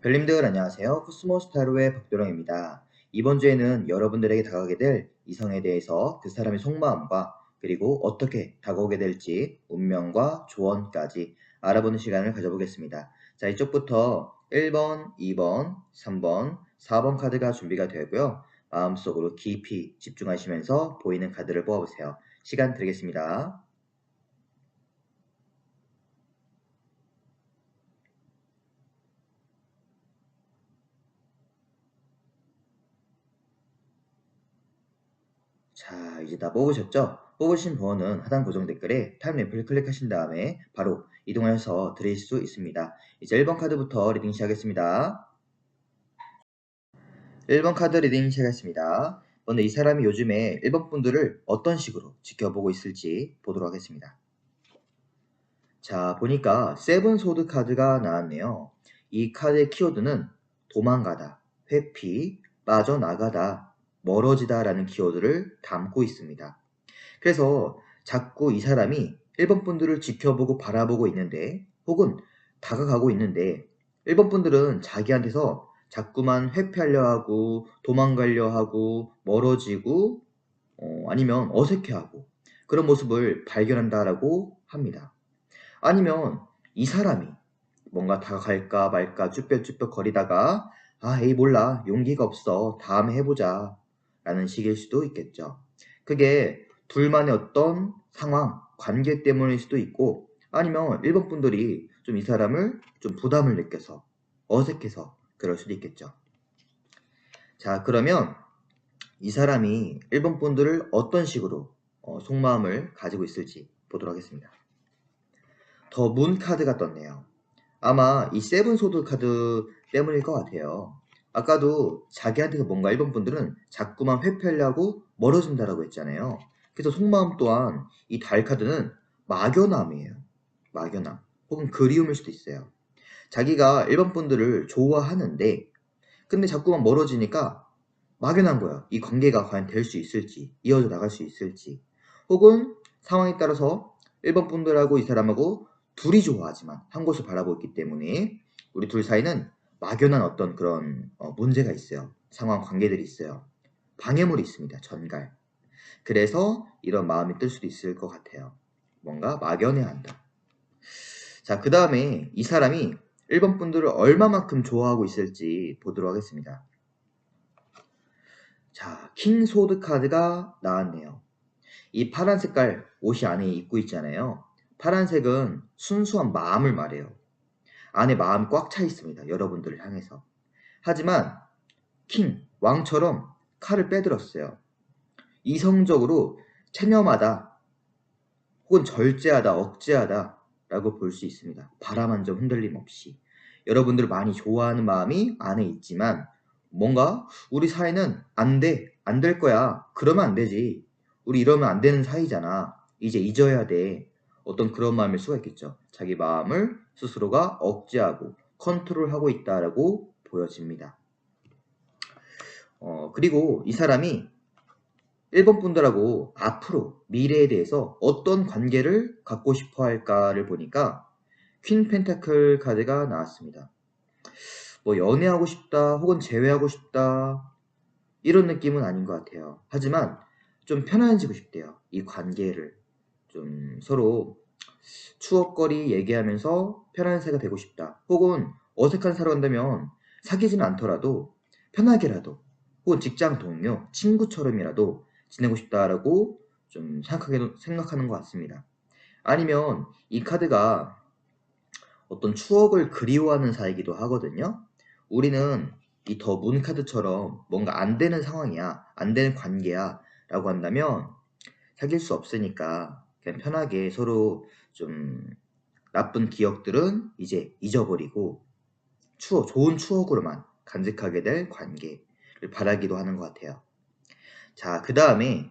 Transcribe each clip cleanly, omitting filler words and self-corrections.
별님들 안녕하세요. 코스모스타로의 박도령입니다. 이번 주에는 여러분들에게 다가오게 될 이성에 대해서 그 사람의 속마음과 그리고 어떻게 다가오게 될지 운명과 조언까지 알아보는 시간을 가져보겠습니다. 자, 이쪽부터 1번, 2번, 3번, 4번 카드가 준비가 되고요. 마음속으로 깊이 집중하시면서 보이는 카드를 뽑아보세요. 시간 드리겠습니다. 자, 이제 다 뽑으셨죠? 뽑으신 번호는 하단 고정 댓글에 타임랩을 클릭하신 다음에 바로 이동해서 드릴 수 있습니다. 이제 1번 카드부터 리딩 시작하겠습니다. 1번 카드 리딩 시작하겠습니다. 먼저 이 사람이 요즘에 1번 분들을 어떤 식으로 지켜보고 있을지 보도록 하겠습니다. 자, 보니까 세븐 소드 카드가 나왔네요. 이 카드의 키워드는 도망가다, 회피, 빠져나가다, 멀어지다 라는 키워드를 담고 있습니다. 그래서 자꾸 이 사람이 1번 분들을 지켜보고 바라보고 있는데 혹은 다가가고 있는데 1번 분들은 자기한테서 자꾸만 회피하려 하고 도망가려 하고 멀어지고 아니면 어색해하고 그런 모습을 발견한다라고 합니다. 아니면 이 사람이 뭔가 다가갈까 말까 쭈뼛쭈뼛 거리다가 에이 몰라 용기가 없어 다음에 해보자 라는 식일 수도 있겠죠. 그게 둘만의 어떤 상황, 관계 때문일 수도 있고 아니면 일본 분들이 좀 이 사람을 좀 부담을 느껴서 어색해서 그럴 수도 있겠죠. 자, 그러면 이 사람이 일본 분들을 어떤 식으로 속마음을 가지고 있을지 보도록 하겠습니다. 더 문 카드가 떴네요. 아마 이 세븐 소드 카드 때문일 것 같아요. 아까도 자기한테서 뭔가 일본 분들은 자꾸만 회피하려고 멀어진다라고 했잖아요. 그래서 속마음 또한 이 달 카드는 막연함이에요. 막연함. 혹은 그리움일 수도 있어요. 자기가 일본 분들을 좋아하는데 근데 자꾸만 멀어지니까 막연한 거예요. 이 관계가 과연 될 수 있을지, 이어져 나갈 수 있을지. 혹은 상황에 따라서 일본 분들하고 이 사람하고 둘이 좋아하지만 한 곳을 바라보고 있기 때문에 우리 둘 사이는 막연한 어떤 그런 문제가 있어요. 상황 관계들이 있어요. 방해물이 있습니다. 전갈. 그래서 이런 마음이 들 수도 있을 것 같아요. 뭔가 막연해한다. 자, 그 다음에 이 사람이 일본 분들을 얼마만큼 좋아하고 있을지 보도록 하겠습니다. 자, 킹 소드 카드가 나왔네요. 이 파란 색깔 옷이 안에 입고 있잖아요. 파란색은 순수한 마음을 말해요. 안에 마음이 꽉 차 있습니다. 여러분들을 향해서. 하지만 킹, 왕처럼 칼을 빼들었어요. 이성적으로 체념하다 혹은 절제하다, 억제하다 라고 볼 수 있습니다. 바람 한 점 흔들림 없이. 여러분들을 많이 좋아하는 마음이 안에 있지만 뭔가 우리 사이는 안 돼, 안 될 거야. 그러면 안 되지. 우리 이러면 안 되는 사이잖아. 이제 잊어야 돼. 어떤 그런 마음일 수가 있겠죠. 자기 마음을 스스로가 억제하고 컨트롤하고 있다라고 보여집니다. 그리고 이 사람이 1번 분들하고 앞으로 미래에 대해서 어떤 관계를 갖고 싶어 할까를 보니까 퀸 펜타클 카드가 나왔습니다. 뭐 연애하고 싶다 혹은 재회하고 싶다 이런 느낌은 아닌 것 같아요. 하지만 좀 편안해지고 싶대요. 이 관계를 좀 서로 추억거리 얘기하면서 편안한 사이가 되고 싶다. 혹은 어색한 사이로 간다면 사귀지는 않더라도 편하게라도 혹은 직장 동료, 친구처럼이라도 지내고 싶다라고 좀 생각하는 것 같습니다. 아니면 이 카드가 어떤 추억을 그리워하는 사이기도 하거든요. 우리는 이 더 문 카드처럼 뭔가 안 되는 상황이야, 안 되는 관계야 라고 한다면 사귈 수 없으니까 그냥 편하게 서로 좀 나쁜 기억들은 이제 잊어버리고 좋은 추억으로만 간직하게 될 관계를 바라기도 하는 것 같아요. 자, 그 다음에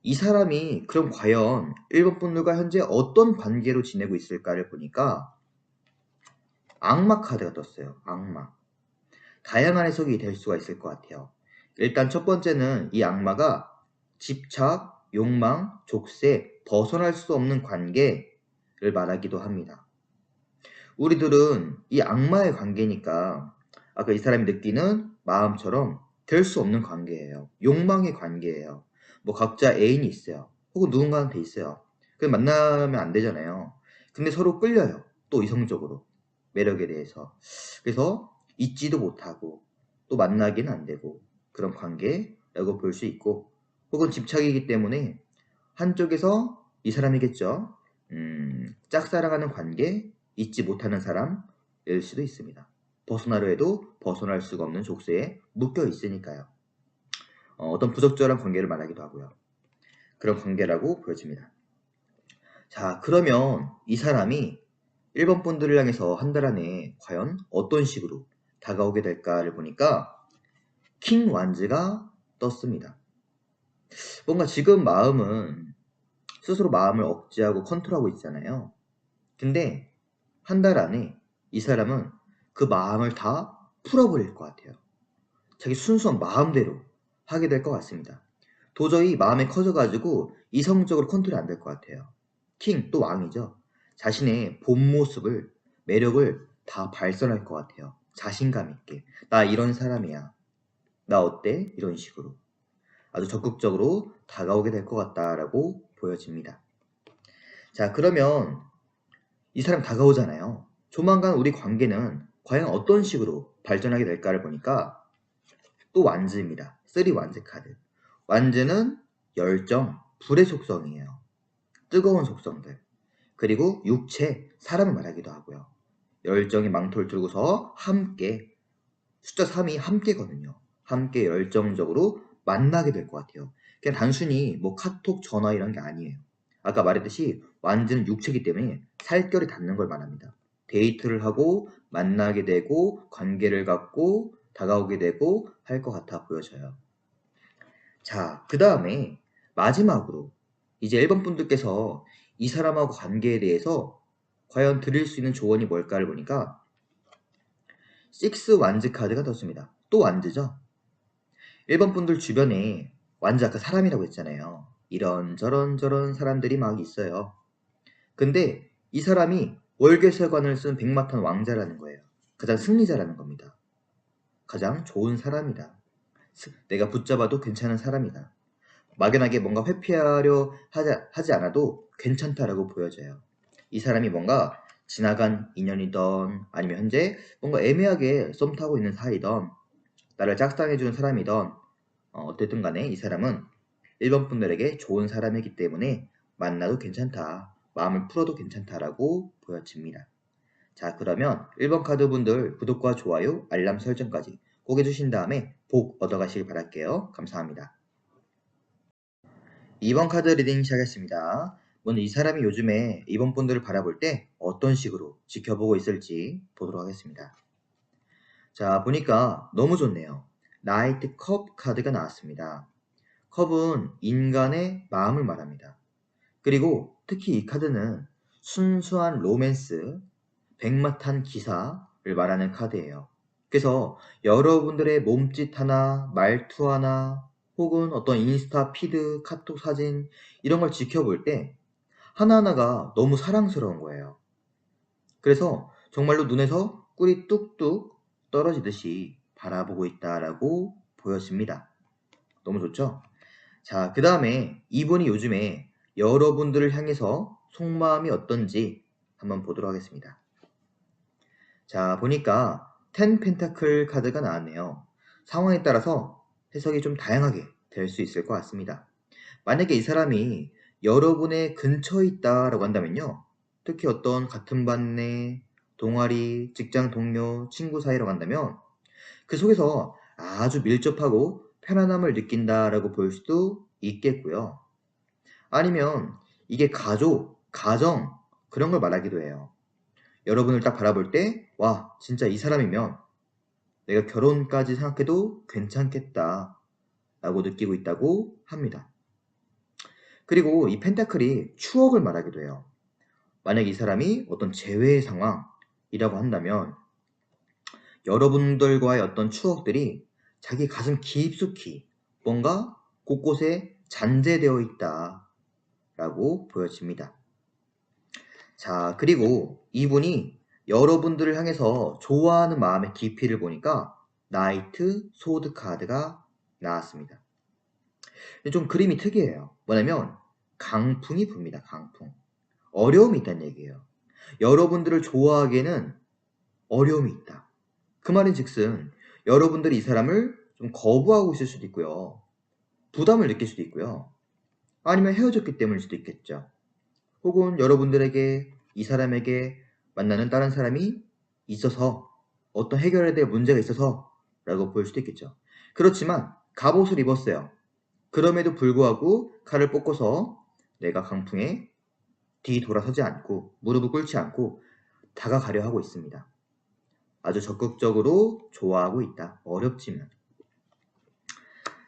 이 사람이 그럼 과연 일본 분들과 현재 어떤 관계로 지내고 있을까를 보니까 악마 카드가 떴어요. 악마. 다양한 해석이 될 수가 있을 것 같아요. 일단 첫 번째는 이 악마가 집착, 욕망, 족쇄, 벗어날 수 없는 관계를 말하기도 합니다. 우리들은 이 악마의 관계니까 아까 이 사람이 느끼는 마음처럼 될 수 없는 관계예요. 욕망의 관계예요. 뭐 각자 애인이 있어요. 혹은 누군가한테 있어요. 그럼 만나면 안 되잖아요. 근데 서로 끌려요. 또 이성적으로. 매력에 대해서. 그래서 잊지도 못하고 또 만나기는 안 되고 그런 관계라고 볼 수 있고 혹은 집착이기 때문에 한쪽에서 이 사람이겠죠. 짝사랑하는 관계, 잊지 못하는 사람일 수도 있습니다. 벗어나려 해도 벗어날 수가 없는 족쇄에 묶여 있으니까요. 어떤 부적절한 관계를 말하기도 하고요. 그런 관계라고 보여집니다. 자, 그러면 이 사람이 1번 분들을 향해서 한 달 안에 과연 어떤 식으로 다가오게 될까를 보니까 킹 완즈가 떴습니다. 뭔가 지금 마음은 스스로 마음을 억제하고 컨트롤하고 있잖아요. 근데 한 달 안에 이 사람은 그 마음을 다 풀어버릴 것 같아요. 자기 순수한 마음대로 하게 될 것 같습니다. 도저히 마음이 커져가지고 이성적으로 컨트롤이 안 될 것 같아요. 킹, 또 왕이죠. 자신의 본 모습을, 매력을 다 발산할 것 같아요. 자신감 있게. 나 이런 사람이야. 나 어때? 이런 식으로. 아주 적극적으로 다가오게 될 것 같다라고 보여집니다. 자, 그러면 이 사람 다가오잖아요. 조만간 우리 관계는 과연 어떤 식으로 발전하게 될까를 보니까 또 완즈입니다. 3 완즈 카드. 완즈는 열정, 불의 속성이에요. 뜨거운 속성들. 그리고 육체, 사람을 말하기도 하고요. 열정의 망토를 들고서 함께, 숫자 3이 함께거든요. 함께 열정적으로 만나게 될 것 같아요. 그냥 단순히 뭐 카톡, 전화 이런 게 아니에요. 아까 말했듯이 완즈는 육체이기 때문에 살결이 닿는 걸 말합니다. 데이트를 하고 만나게 되고 관계를 갖고 다가오게 되고 할 것 같아 보여져요. 자, 그 다음에 마지막으로 이제 1번 분들께서 이 사람하고 관계에 대해서 과연 드릴 수 있는 조언이 뭘까를 보니까 6 완즈 카드가 떴습니다. 또 완즈죠. 1번 분들 주변에 완즈 아까 사람이라고 했잖아요. 이런저런 저런 사람들이 막 있어요. 근데 이 사람이 월계설관을 쓴 백마탄 왕자라는 거예요. 가장 승리자라는 겁니다. 가장 좋은 사람이다. 내가 붙잡아도 괜찮은 사람이다. 막연하게 뭔가 회피하려 하지 않아도 괜찮다라고 보여져요. 이 사람이 뭔가 지나간 인연이던 아니면 현재 뭔가 애매하게 썸 타고 있는 사이던 나를 짝사랑해주는 사람이던 어쨌든 간에 이 사람은 1번 분들에게 좋은 사람이기 때문에 만나도 괜찮다. 마음을 풀어도 괜찮다라고 보여집니다. 자, 그러면 1번 카드 분들 구독과 좋아요, 알람 설정까지 꼭 해주신 다음에 복 얻어가시길 바랄게요. 감사합니다. 2번 카드 리딩 시작했습니다. 먼저 이 사람이 요즘에 2번 분들을 바라볼 때 어떤 식으로 지켜보고 있을지 보도록 하겠습니다. 자, 보니까 너무 좋네요. 나이트 컵 카드가 나왔습니다. 컵은 인간의 마음을 말합니다. 그리고 특히 이 카드는 순수한 로맨스, 백마탄 기사를 말하는 카드예요. 그래서 여러분들의 몸짓 하나, 말투 하나, 혹은 어떤 인스타 피드, 카톡 사진 이런 걸 지켜볼 때 하나하나가 너무 사랑스러운 거예요. 그래서 정말로 눈에서 꿀이 뚝뚝 떨어지듯이 바라보고 있다라고 보여집니다. 너무 좋죠? 자, 그 다음에 이분이 요즘에 여러분들을 향해서 속마음이 어떤지 한번 보도록 하겠습니다. 자, 보니까 10 펜타클 카드가 나왔네요. 상황에 따라서 해석이 좀 다양하게 될 수 있을 것 같습니다. 만약에 이 사람이 여러분의 근처에 있다라고 한다면요. 특히 어떤 같은 반 내, 동아리, 직장 동료, 친구 사이라고 한다면 그 속에서 아주 밀접하고 편안함을 느낀다라고 볼 수도 있겠고요. 아니면 이게 가족, 가정 그런 걸 말하기도 해요. 여러분을 딱 바라볼 때 와, 진짜 이 사람이면 내가 결혼까지 생각해도 괜찮겠다 라고 느끼고 있다고 합니다. 그리고 이 펜타클이 추억을 말하기도 해요. 만약 이 사람이 어떤 재회 상황이라고 한다면 여러분들과의 어떤 추억들이 자기 가슴 깊숙이 뭔가 곳곳에 잔재되어 있다 라고 보여집니다. 자, 그리고 이분이 여러분들을 향해서 좋아하는 마음의 깊이를 보니까 나이트 소드 카드가 나왔습니다. 좀 그림이 특이해요. 뭐냐면 강풍이 붑니다. 강풍. 어려움이 있다는 얘기예요. 여러분들을 좋아하기에는 어려움이 있다. 그 말인즉슨 여러분들이 이 사람을 좀 거부하고 있을 수도 있고요. 부담을 느낄 수도 있고요. 아니면 헤어졌기 때문일 수도 있겠죠. 혹은 여러분들에게 이 사람에게 만나는 다른 사람이 있어서 어떤 해결해야 될 문제가 있어서 라고 볼 수도 있겠죠. 그렇지만 갑옷을 입었어요. 그럼에도 불구하고 칼을 뽑고서 내가 강풍에 뒤돌아서지 않고 무릎을 꿇지 않고 다가가려 하고 있습니다. 아주 적극적으로 좋아하고 있다. 어렵지만.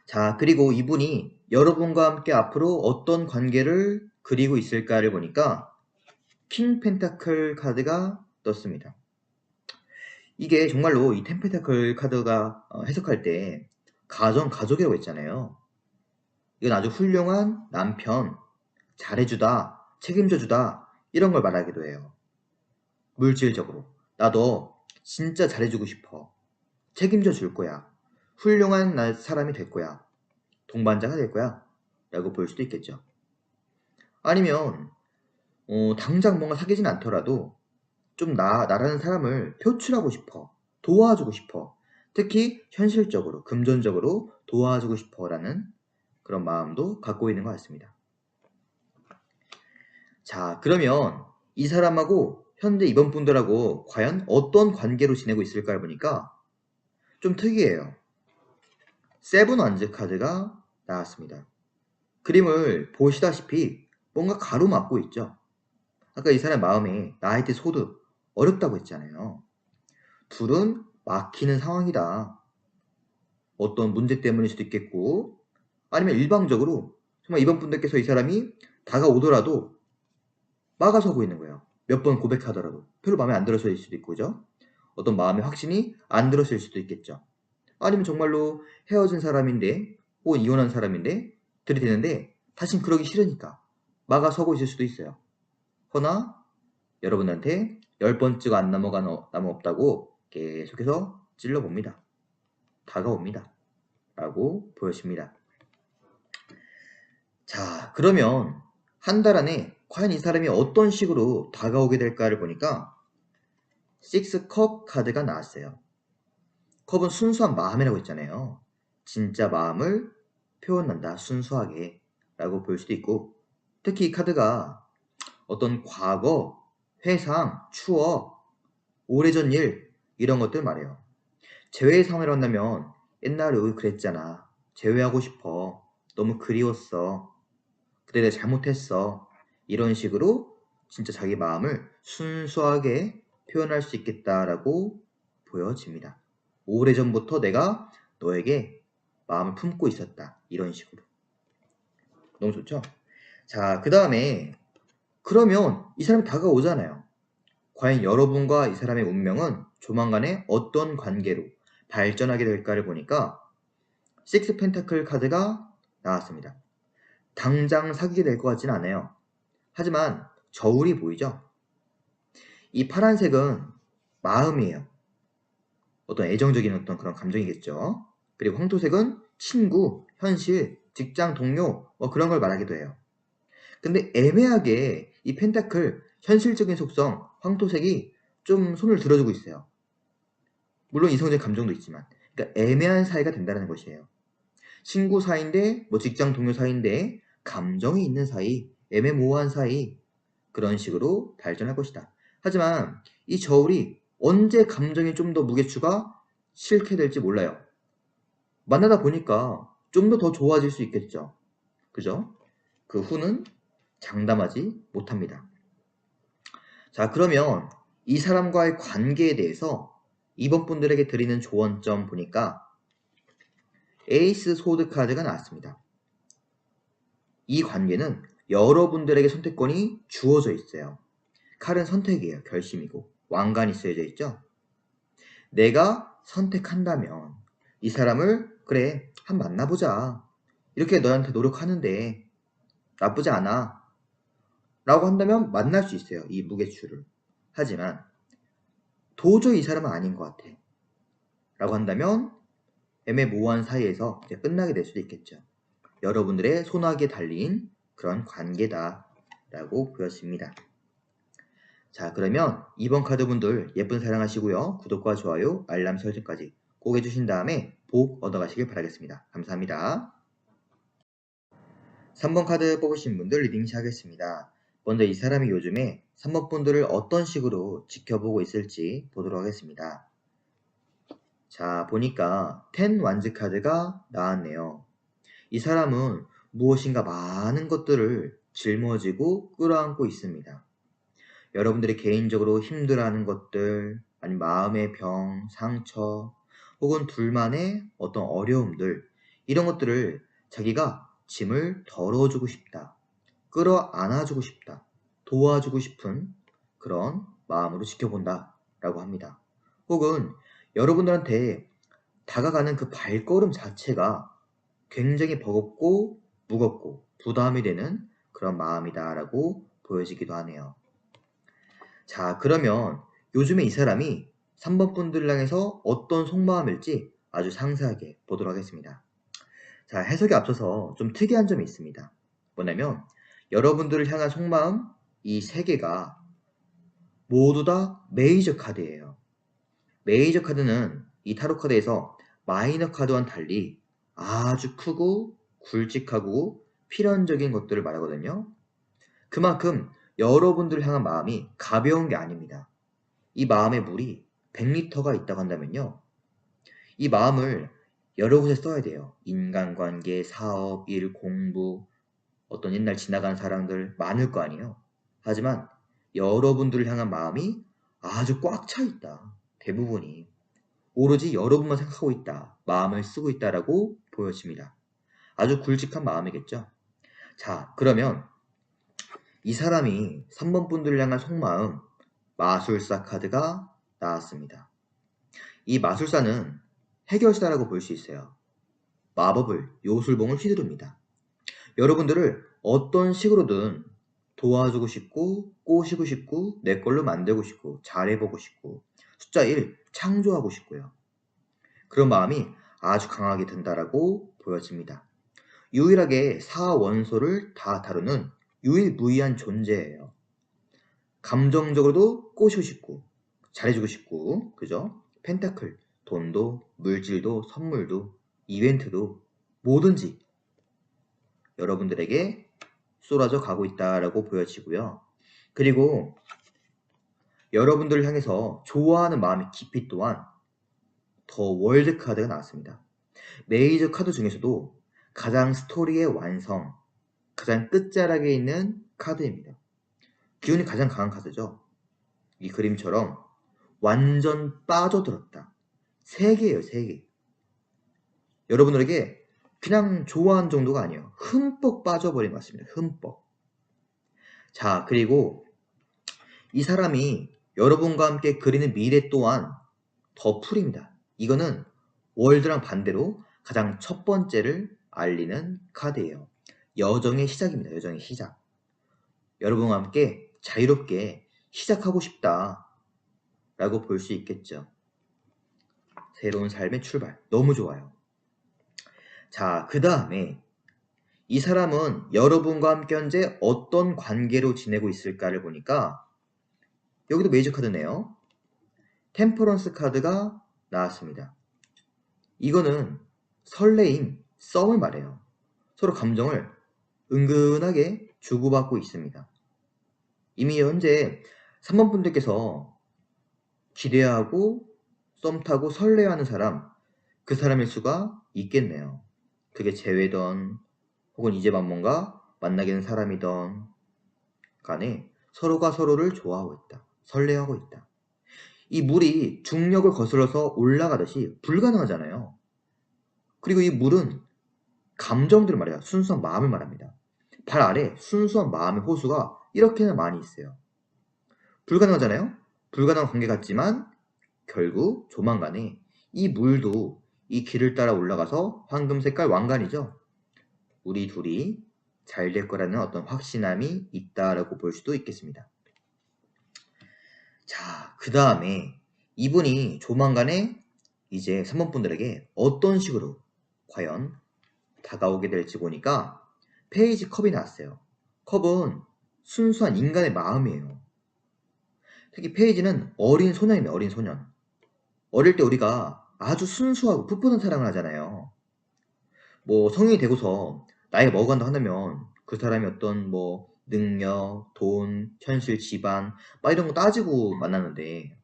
자, 그리고 이분이 여러분과 함께 앞으로 어떤 관계를 그리고 있을까를 보니까 킹 펜타클 카드가 떴습니다. 이게 정말로 이 텐 펜타클 카드가 해석할 때 가족이라고 했잖아요. 이건 아주 훌륭한 남편, 잘해주다, 책임져주다 이런 걸 말하기도 해요. 물질적으로 나 너 진짜 잘해주고 싶어. 책임져 줄 거야. 훌륭한 사람이 될 거야. 동반자가 될 거야. 라고 볼 수도 있겠죠. 아니면 당장 뭔가 사귀진 않더라도 좀 나라는 사람을 표출하고 싶어. 도와주고 싶어. 특히 현실적으로, 금전적으로 도와주고 싶어라는 그런 마음도 갖고 있는 것 같습니다. 자, 그러면 이 사람하고 현재 이번 분들하고 과연 어떤 관계로 지내고 있을까를 보니까 좀 특이해요. 세븐 원즈 카드가 나왔습니다. 그림을 보시다시피 뭔가 가로막고 있죠. 아까 이 사람 마음에 나이트 소드 어렵다고 했잖아요. 둘은 막히는 상황이다. 어떤 문제 때문일 수도 있겠고 아니면 일방적으로 정말 이번 분들께서 이 사람이 다가오더라도 막아서고 있는 거예요. 몇 번 고백하더라도 별로 마음에 안 들었을 수도 있고 그죠? 어떤 마음의 확신이 안 들었을 수도 있겠죠. 아니면 정말로 헤어진 사람인데 혹은 이혼한 사람인데 들이대는데 다신 그러기 싫으니까 막아서고 있을 수도 있어요. 허나 여러분한테 10번 찍어 안 넘어가는 나무 없다고 계속해서 찔러봅니다. 다가옵니다. 라고 보여집니다. 자, 그러면 한 달 안에 과연 이 사람이 어떤 식으로 다가오게 될까를 보니까 6컵 카드가 나왔어요. 컵은 순수한 마음이라고 했잖아요. 진짜 마음을 표현한다. 순수하게 라고 볼 수도 있고 특히 이 카드가 어떤 과거, 회상, 추억, 오래전 일 이런 것들 말해요. 재회 상황을 한다면 옛날에 여기 그랬잖아. 재회하고 싶어. 너무 그리웠어. 그때 내가 잘못했어. 이런 식으로 진짜 자기 마음을 순수하게 표현할 수 있겠다라고 보여집니다. 오래전부터 내가 너에게 마음을 품고 있었다. 이런 식으로. 너무 좋죠? 자, 그 다음에 그러면 이 사람이 다가오잖아요. 과연 여러분과 이 사람의 운명은 조만간에 어떤 관계로 발전하게 될까를 보니까 6 펜타클 카드가 나왔습니다. 당장 사귀게 될 것 같지는 않아요. 하지만 저울이 보이죠? 이 파란색은 마음이에요. 어떤 애정적인 어떤 그런 감정이겠죠. 그리고 황토색은 친구, 현실, 직장 동료 뭐 그런 걸 말하기도 해요. 근데 애매하게 이 펜타클 현실적인 속성 황토색이 좀 손을 들어주고 있어요. 물론 이성적 감정도 있지만 그러니까 애매한 사이가 된다는 것이에요. 친구 사이인데 뭐 직장 동료 사이인데 감정이 있는 사이, 애매모호한 사이 그런 식으로 발전할 것이다. 하지만 이 저울이 언제 감정이 좀 더 무게추가 싫게 될지 몰라요. 만나다 보니까 좀 더 좋아질 수 있겠죠. 그죠? 그 후는 장담하지 못합니다. 자, 그러면 이 사람과의 관계에 대해서 이번 분들에게 드리는 조언점 보니까 에이스 소드 카드가 나왔습니다. 이 관계는 여러분들에게 선택권이 주어져 있어요. 칼은 선택이에요. 결심이고 왕관이 쓰여져 있죠. 내가 선택한다면 이 사람을 그래 한번 만나보자. 이렇게 너한테 노력하는데 나쁘지 않아. 라고 한다면 만날 수 있어요. 이 무게추를. 하지만 도저히 이 사람은 아닌 것 같아 라고 한다면 애매모호한 사이에서 이제 끝나게 될 수도 있겠죠. 여러분들의 손아귀에 달린 그런 관계다 라고 보여집니다. 자, 그러면 2번 카드분들 예쁜 사랑하시고요. 구독과 좋아요, 알람 설정까지 꼭 해주신 다음에 복 얻어가시길 바라겠습니다. 감사합니다. 3번 카드 뽑으신 분들 리딩 시작하겠습니다. 먼저 이 사람이 요즘에 3번 분들을 어떤 식으로 지켜보고 있을지 보도록 하겠습니다. 자, 보니까 10 완즈 카드가 나왔네요. 이 사람은 무엇인가 많은 것들을 짊어지고 끌어안고 있습니다. 여러분들이 개인적으로 힘들어하는 것들, 아니면 마음의 병, 상처, 혹은 둘만의 어떤 어려움들, 이런 것들을 자기가 짐을 덜어주고 싶다, 끌어안아주고 싶다, 도와주고 싶은 그런 마음으로 지켜본다 라고 합니다. 혹은 여러분들한테 다가가는 그 발걸음 자체가 굉장히 버겁고 무겁고 부담이 되는 그런 마음이다 라고 보여지기도 하네요. 자, 그러면 요즘에 이 사람이 3번 분들을 향해서 어떤 속마음일지 아주 상세하게 보도록 하겠습니다. 자, 해석에 앞서서 좀 특이한 점이 있습니다. 뭐냐면 여러분들을 향한 속마음 이 세 개가 모두 다 메이저 카드예요. 메이저 카드는 이 타로 카드에서 마이너 카드와는 달리 아주 크고 굵직하고 필연적인 것들을 말하거든요. 그만큼 여러분들을 향한 마음이 가벼운 게 아닙니다. 이 마음의 물이 100리터가 있다고 한다면요. 이 마음을 여러 곳에 써야 돼요. 인간관계, 사업, 일, 공부, 어떤 옛날 지나간 사람들 많을 거 아니에요. 하지만 여러분들을 향한 마음이 아주 꽉 차 있다. 대부분이. 오로지 여러분만 생각하고 있다. 마음을 쓰고 있다라고 보여집니다. 아주 굵직한 마음이겠죠. 자, 그러면 이 사람이 3번 분들을 향한 속마음 마술사 카드가 나왔습니다. 이 마술사는 해결사라고 볼 수 있어요. 마법을, 요술봉을 휘두릅니다. 여러분들을 어떤 식으로든 도와주고 싶고, 꼬시고 싶고, 내 걸로 만들고 싶고, 잘해보고 싶고, 숫자 1, 창조하고 싶고요. 그런 마음이 아주 강하게 든다라고 보여집니다. 유일하게 4원소를 다 다루는 유일무이한 존재예요. 감정적으로도 꼬시고 싶고, 잘해주고 싶고, 그죠? 펜타클, 돈도, 물질도, 선물도, 이벤트도 뭐든지 여러분들에게 쏟아져 가고 있다라고 보여지고요. 그리고 여러분들을 향해서 좋아하는 마음의 깊이 또한 더 월드 카드가 나왔습니다. 메이저 카드 중에서도 가장 스토리의 완성, 가장 끝자락에 있는 카드입니다. 기운이 가장 강한 카드죠. 이 그림처럼 완전 빠져들었다. 3개예요, 3개. 여러분들에게 그냥 좋아하는 정도가 아니에요. 흠뻑 빠져버린 것 같습니다. 흠뻑. 자, 그리고 이 사람이 여러분과 함께 그리는 미래 또한 더 풀입니다. 이거는 월드랑 반대로 가장 첫 번째를 알리는 카드예요. 여정의 시작입니다. 여정의 시작. 여러분과 함께 자유롭게 시작하고 싶다 라고 볼 수 있겠죠. 새로운 삶의 출발. 너무 좋아요. 자, 그 다음에 이 사람은 여러분과 함께 현재 어떤 관계로 지내고 있을까를 보니까 여기도 메이저 카드네요. 템퍼런스 카드가 나왔습니다. 이거는 설레임, 썸을 말해요. 서로 감정을 은근하게 주고받고 있습니다. 이미 현재 3번 분들께서 기대하고 썸 타고 설레하는 사람, 그 사람일 수가 있겠네요. 그게 재회던 혹은 이제 뭔가 만나게 된 사람이던 간에 서로가 서로를 좋아하고 있다. 설레하고 있다. 이 물이 중력을 거슬러서 올라가듯이 불가능하잖아요. 그리고 이 물은 감정들을 말해요. 순수한 마음을 말합니다. 발 아래 순수한 마음의 호수가 이렇게나 많이 있어요. 불가능하잖아요. 불가능한 관계 같지만 결국 조만간에 이 물도 이 길을 따라 올라가서 황금 색깔 왕관이죠. 우리 둘이 잘 될 거라는 어떤 확신함이 있다라고 볼 수도 있겠습니다. 자, 그 다음에 이분이 조만간에 이제 3번 분들에게 어떤 식으로 과연 다가오게 될지 보니까 페이지 컵이 나왔어요. 컵은 순수한 인간의 마음이에요. 특히 페이지는 어린 소년이에요. 어린 소년. 어릴 때 우리가 아주 순수하고 풋풋한 사랑을 하잖아요. 뭐 성인이 되고서 나이가 먹어간다 한다면 그 사람이 어떤 뭐 능력, 돈, 현실, 집안 막 이런 거 따지고 만나는데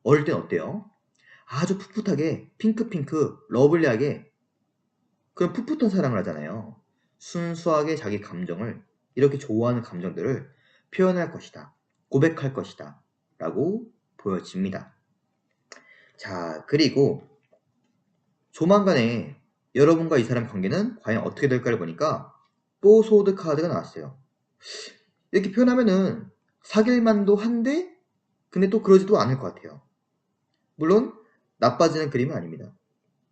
어릴 땐 어때요? 아주 풋풋하게 핑크핑크 러블리하게 그런 풋풋한 사랑을 하잖아요. 순수하게 자기 감정을 이렇게 좋아하는 감정들을 표현할 것이다. 고백할 것이다. 라고 보여집니다. 자, 그리고 조만간에 여러분과 이 사람 관계는 과연 어떻게 될까를 보니까 뽀소드 카드가 나왔어요. 이렇게 표현하면은 사귈 만도 한데 근데 또 그러지도 않을 것 같아요. 물론 나빠지는 그림은 아닙니다.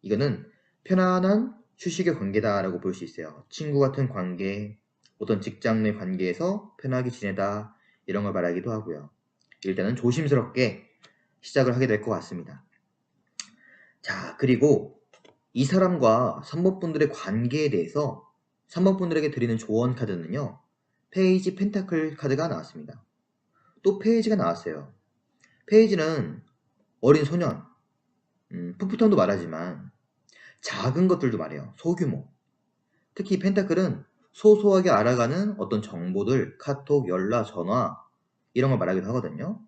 이거는 편안한 휴식의 관계다라고 볼 수 있어요. 친구 같은 관계, 어떤 직장 내 관계에서 편하게 지내다 이런 걸 말하기도 하고요. 일단은 조심스럽게 시작을 하게 될 것 같습니다. 자, 그리고 이 사람과 3번 분들의 관계에 대해서 3번 분들에게 드리는 조언 카드는요. 페이지 펜타클 카드가 나왔습니다. 또 페이지가 나왔어요. 페이지는 어린 소년, 풋풋함도 말하지만 작은 것들도 말해요. 소규모. 특히 펜타클은 소소하게 알아가는 어떤 정보들, 카톡, 연락, 전화 이런 걸 말하기도 하거든요.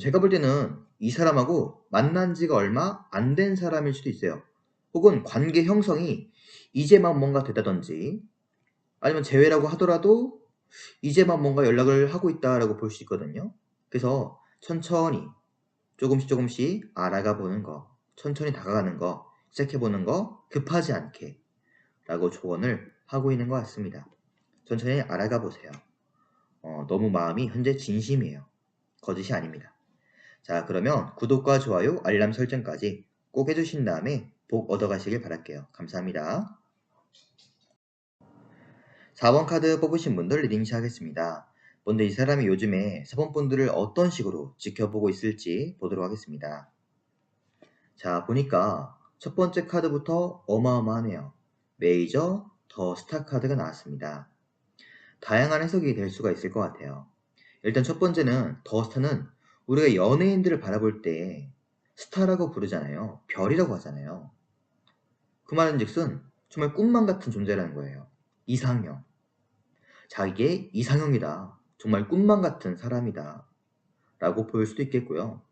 제가 볼 때는 이 사람하고 만난 지가 얼마 안 된 사람일 수도 있어요. 혹은 관계 형성이 이제만 뭔가 됐다든지 아니면 재회라고 하더라도 이제만 뭔가 연락을 하고 있다라고 볼 수 있거든요. 그래서 천천히 조금씩 알아가 보는 거, 천천히 다가가는 거, 시작해 보는 거 급하지 않게 라고 조언을 하고 있는 것 같습니다. 천천히 알아가 보세요. 너무 마음이 현재 진심이에요. 거짓이 아닙니다. 자, 그러면 구독과 좋아요, 알람 설정까지 꼭 해주신 다음에 복 얻어가시길 바랄게요. 감사합니다. 4번 카드 뽑으신 분들 리딩 시작하겠습니다. 먼저 이 사람이 요즘에 4번 분들을 어떤 식으로 지켜보고 있을지 보도록 하겠습니다. 자, 보니까 첫 번째 카드부터 어마어마하네요. 메이저, 더 스타 카드가 나왔습니다. 다양한 해석이 될 수가 있을 것 같아요. 일단 첫 번째는 더 스타는 우리가 연예인들을 바라볼 때 스타라고 부르잖아요. 별이라고 하잖아요. 그 말은 즉슨 정말 꿈만 같은 존재라는 거예요. 이상형. 자, 이게 이상형이다. 정말 꿈만 같은 사람이다. 라고 보일 수도 있겠고요.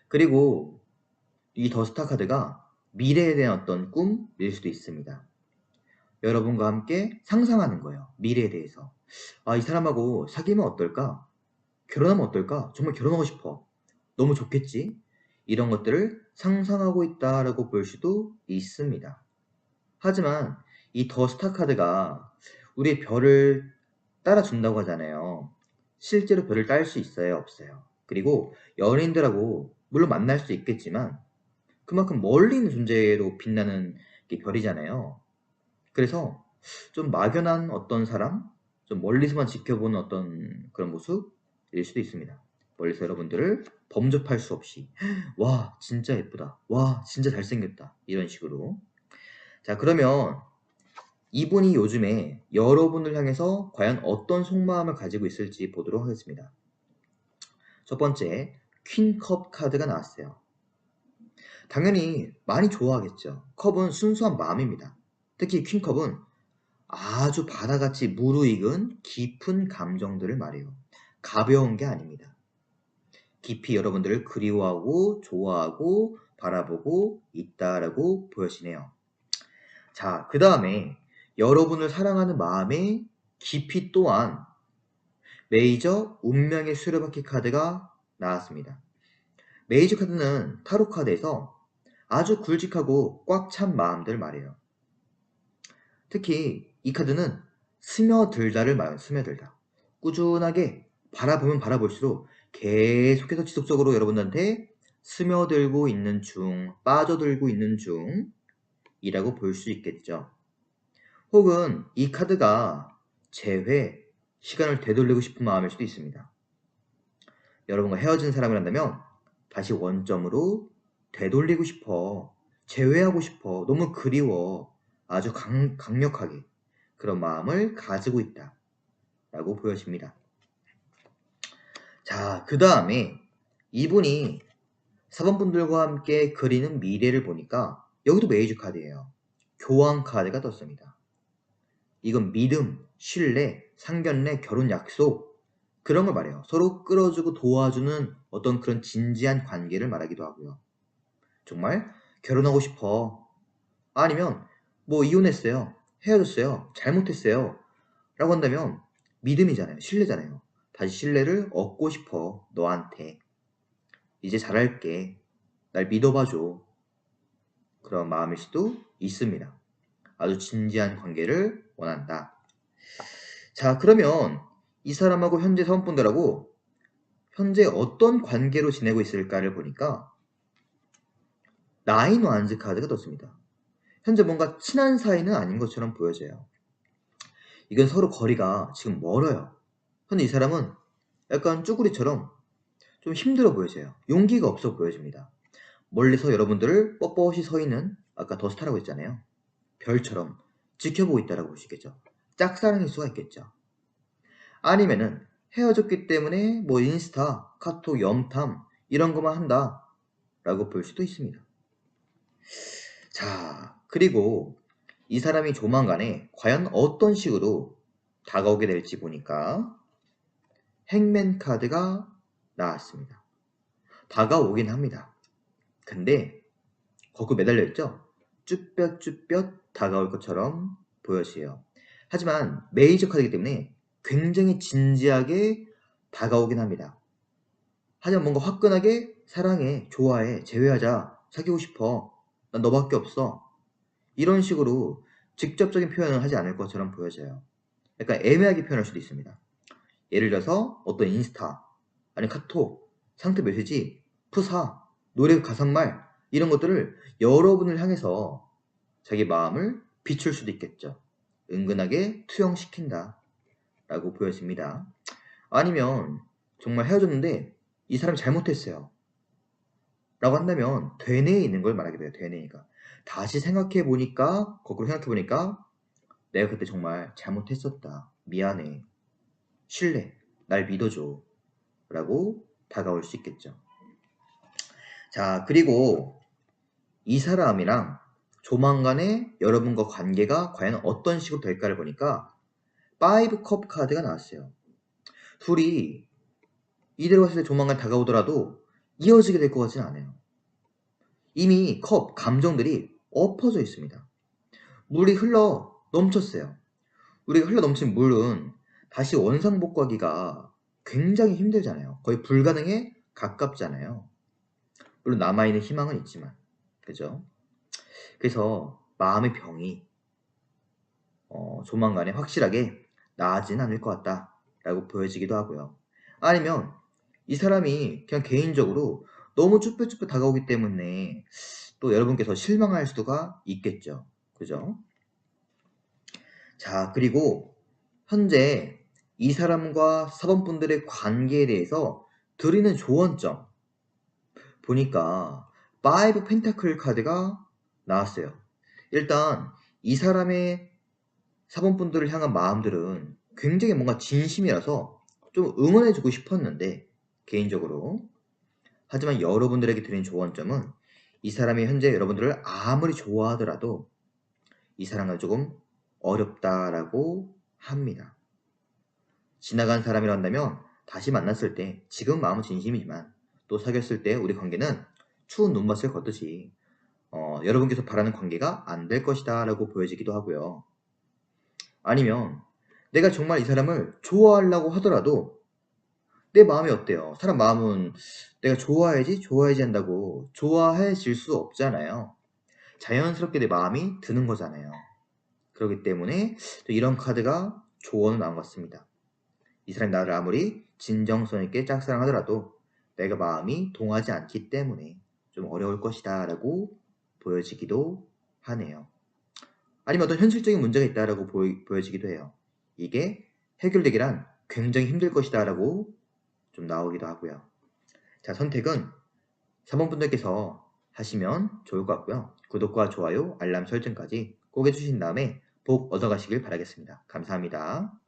그리고 이 더 스타 카드가 미래에 대한 어떤 꿈일 수도 있습니다. 여러분과 함께 상상하는 거예요. 미래에 대해서. 아, 이 사람하고 사귀면 어떨까? 결혼하면 어떨까? 정말 결혼하고 싶어. 너무 좋겠지? 이런 것들을 상상하고 있다라고 볼 수도 있습니다. 하지만 이 더 스타 카드가 우리의 별을 따라준다고 하잖아요. 실제로 별을 딸 수 있어요? 없어요? 그리고 연인들하고 물론 만날 수 있겠지만 그만큼 멀리 있는 존재로 빛나는 게 별이잖아요. 그래서 좀 막연한 어떤 사람, 좀 멀리서만 지켜보는 어떤 그런 모습일 수도 있습니다. 멀리서 여러분들을 범접할 수 없이 와 진짜 예쁘다, 와 진짜 잘생겼다 이런 식으로. 자, 그러면 이분이 요즘에 여러분을 향해서 과연 어떤 속마음을 가지고 있을지 보도록 하겠습니다. 첫 번째 퀸컵 카드가 나왔어요. 당연히 많이 좋아하겠죠. 컵은 순수한 마음입니다. 특히 퀸컵은 아주 바다같이 무르익은 깊은 감정들을 말해요. 가벼운 게 아닙니다. 깊이 여러분들을 그리워하고 좋아하고 바라보고 있다라고 보여지네요. 자, 그 다음에 여러분을 사랑하는 마음의 깊이 또한 메이저 운명의 수레바퀴 카드가 나왔습니다. 메이저 카드는 타로 카드에서 아주 굵직하고 꽉 찬 마음들을 말해요. 특히 이 카드는 스며들다를 말해요. 스며들다. 꾸준하게 바라보면 바라볼수록 계속해서 지속적으로 여러분들한테 스며들고 있는 중, 빠져들고 있는 중이라고 볼 수 있겠죠. 혹은 이 카드가 재회, 시간을 되돌리고 싶은 마음일 수도 있습니다. 여러분과 헤어진 사람을 한다면 다시 원점으로 되돌리고 싶어. 재회하고 싶어. 너무 그리워. 아주 강력하게 그런 마음을 가지고 있다 라고 보여집니다. 자, 그 다음에 이분이 사번분들과 함께 그리는 미래를 보니까 여기도 메이저 카드예요. 교황 카드가 떴습니다. 이건 믿음, 신뢰, 상견례, 결혼 약속 그런 걸 말해요. 서로 끌어주고 도와주는 어떤 그런 진지한 관계를 말하기도 하고요. 정말 결혼하고 싶어. 아니면 뭐 이혼했어요. 헤어졌어요. 잘못했어요. 라고 한다면 믿음이잖아요. 신뢰잖아요. 다시 신뢰를 얻고 싶어. 너한테. 이제 잘할게. 날 믿어봐줘. 그런 마음일 수도 있습니다. 아주 진지한 관계를 원한다. 자, 그러면 이 사람하고 현재 사원분들하고 현재 어떤 관계로 지내고 있을까를 보니까 나인 완즈 카드가 떴습니다. 현재 뭔가 친한 사이는 아닌 것처럼 보여져요. 이건 서로 거리가 지금 멀어요. 현재 이 사람은 약간 쭈구리처럼 좀 힘들어 보여져요. 용기가 없어 보여집니다. 멀리서 여러분들을 뻣뻣이 서 있는 아까 더 스타라고 했잖아요. 별처럼 지켜보고 있다라고 볼 수 있겠죠. 짝사랑일 수가 있겠죠. 아니면은 헤어졌기 때문에 뭐 인스타, 카톡, 염탐 이런 것만 한다 라고 볼 수도 있습니다. 자, 그리고 이 사람이 조만간에 과연 어떤 식으로 다가오게 될지 보니까 행맨 카드가 나왔습니다. 다가오긴 합니다. 근데 거기 매달려 있죠? 쭈뼛쭈뼛 다가올 것처럼 보여져요. 하지만 메이저 카드이기 때문에 굉장히 진지하게 다가오긴 합니다. 하지만 뭔가 화끈하게 사랑해, 좋아해, 재회하자, 사귀고 싶어, 난 너밖에 없어 이런 식으로 직접적인 표현을 하지 않을 것처럼 보여져요. 약간 애매하게 표현할 수도 있습니다. 예를 들어서 어떤 인스타, 아니 카톡, 상태 메시지, 프사, 노래 가사말 이런 것들을 여러분을 향해서 자기 마음을 비출 수도 있겠죠. 은근하게 투영시킨다 라고 보여집니다. 아니면 정말 헤어졌는데 이 사람이 잘못했어요 라고 한다면 되뇌에 있는 걸 말하게 돼요. 되뇌가 다시 생각해보니까 거꾸로 생각해보니까 내가 그때 정말 잘못했었다. 미안해. 신뢰. 날 믿어줘. 라고 다가올 수 있겠죠. 자, 그리고 이 사람이랑 조만간에 여러분과 관계가 과연 어떤 식으로 될까를 보니까 5컵 카드가 나왔어요. 둘이 이대로 갔을 때 조만간 다가오더라도 이어지게 될 것 같지는 않아요. 이미 컵, 감정들이 엎어져 있습니다. 물이 흘러 넘쳤어요. 우리가 흘러 넘친 물은 다시 원상복구하기가 굉장히 힘들잖아요. 거의 불가능에 가깝잖아요. 물론 남아있는 희망은 있지만, 그죠? 그래서 마음의 병이 조만간에 확실하게 나아지는 않을 것 같다라고 보여지기도 하고요. 아니면 이 사람이 그냥 개인적으로 너무 쭈뼛쭈뼛 다가오기 때문에 또 여러분께서 실망할 수가 있겠죠. 그죠? 자, 그리고 현재 이 사람과 사범분들의 관계에 대해서 드리는 조언점 보니까 5 펜타클 카드가 나왔어요. 일단 이 사람의 사범분들을 향한 마음들은 굉장히 뭔가 진심이라서 좀 응원해주고 싶었는데 개인적으로 하지만 여러분들에게 드린 조언점은 이 사람이 현재 여러분들을 아무리 좋아하더라도 이 사랑은 조금 어렵다라고 합니다. 지나간 사람이란다면 다시 만났을 때 지금 마음은 진심이지만 또 사귀었을 때 우리 관계는 추운 눈밭을 걷듯이 여러분께서 바라는 관계가 안 될 것이다 라고 보여지기도 하고요. 아니면 내가 정말 이 사람을 좋아하려고 하더라도 내 마음이 어때요? 사람 마음은 내가 좋아해야지 한다고 좋아해질 수 없잖아요. 자연스럽게 내 마음이 드는 거잖아요. 그렇기 때문에 또 이런 카드가 조언을 나온 것 같습니다. 이 사람이 나를 아무리 진정성 있게 짝사랑하더라도 내가 마음이 동하지 않기 때문에 좀 어려울 것이다 라고 보여지기도 하네요. 아니면 어떤 현실적인 문제가 있다라고 보여지기도 해요. 이게 해결되기란 굉장히 힘들 것이다 라고 좀 나오기도 하고요. 자, 선택은 3번 분들께서 하시면 좋을 것 같고요. 구독과 좋아요, 알람 설정까지 꼭 해주신 다음에 복 얻어가시길 바라겠습니다. 감사합니다.